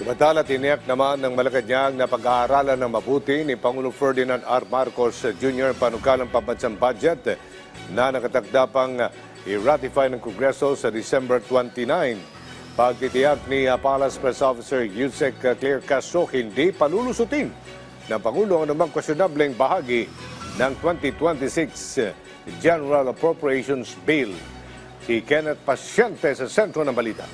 Samantala, tiniyak naman ng Malacanang na pag-aaralan ng mabuti ni Pangulong Ferdinand R. Marcos Jr. ang panukalang pambansang budget na nakatakda pang i-ratify ng Kongreso sa December 29. Pagtitiyak ni Palace Press Officer Yusek Claire Castro, hindi palulusutin ng Pangulo ang anumang questionableng bahagi ng 2026 General Appropriations Bill. Si Kenneth Pasyente sa sentro ng balita.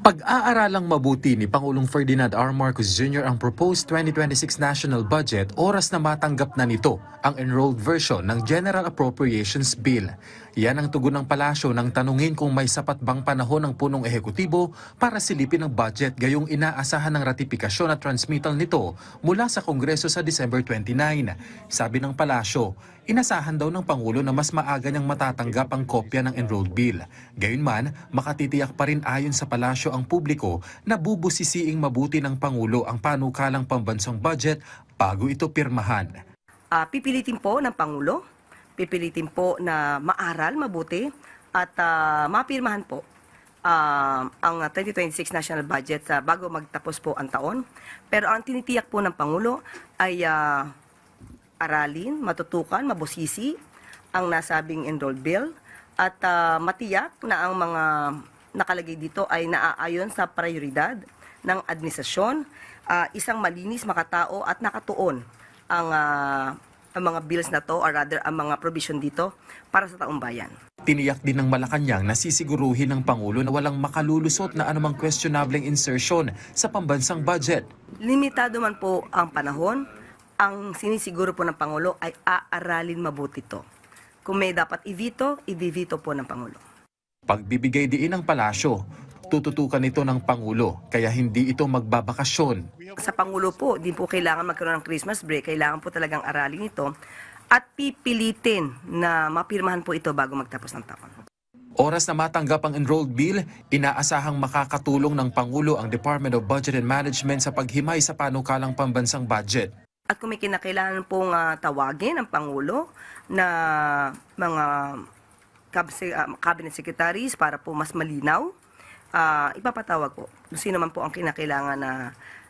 Pag-aaralang mabuti ni Pangulong Ferdinand R. Marcos Jr. ang proposed 2026 national budget, oras na matanggap na nito ang enrolled version ng General Appropriations Bill. Yan ang tugon ng palasyo nang tanungin kung may sapat bang panahon ng punong ehekutibo para silipin ang budget gayong inaasahan ng ratifikasyon at transmittal nito mula sa Kongreso sa December 29. Sabi ng palasyo, inasahan daw ng Pangulo na mas maaga niyang matatanggap ang kopya ng enrolled bill. Gayunman, makatitiyak pa rin ayon sa palasyo ang publiko na bubusisiing mabuti ng Pangulo ang panukalang pambansang budget bago ito pirmahan. Pipilitin po ng Pangulo, pipilitin po na maaral, mabuti at mapirmahan po ang 2026 national budget bago magtapos po ang taon. Pero ang tinitiyak po ng Pangulo ay aralin, matutukan, mabusisi ang nasabing enrolled bill at matiyak na ang mga nakalagay dito ay naaayon sa prioridad ng administrasyon, isang malinis, makatao at nakatuon ang mga bills na to or rather ang mga provision dito para sa taong bayan. Tiniyak din ng Malacanang na sisiguruhin ng Pangulo na walang makalulusot na anumang questionableng insertion sa pambansang budget. Limitado man po ang panahon, ang sinisiguro po ng Pangulo ay aaralin mabuti to. Kung may dapat i-veto, i-veto po ng Pangulo. Pagbibigay diin ng palasyo, tututukan ito ng Pangulo kaya hindi ito magbabakasyon. Sa Pangulo po, din po kailangan magkaroon ng Christmas break, kailangan po talagang aralin ito at pipilitin na mapirmahan po ito bago magtapos ng taon. Oras na matanggap ang enrolled bill, inaasahang makakatulong ng Pangulo ang Department of Budget and Management sa paghimay sa panukalang pambansang budget. At kung may kinakailangan pong tawagin ang Pangulo na mga cabinet secretaries para po mas malinaw, ipapatawag po kung sino man po ang kinakailangan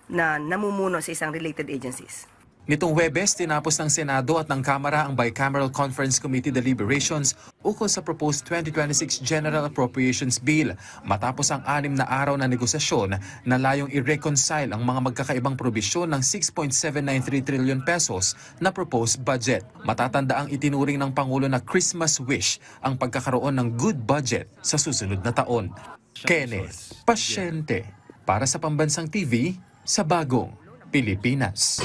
na namumuno sa isang related agencies. Nitong Huwebes, tinapos ng Senado at ng Kamara ang Bicameral Conference Committee deliberations ukol sa proposed 2026 General Appropriations Bill matapos ang 6 na araw na negosasyon na layong i-reconcile ang mga magkakaibang probisyon ng 6.793 trillion pesos na proposed budget. Matatanda ang itinuring ng Pangulo na Christmas wish ang pagkakaroon ng good budget sa susunod na taon. Kenneth Pasyente para sa Pambansang TV sa Bagong Pilipinas.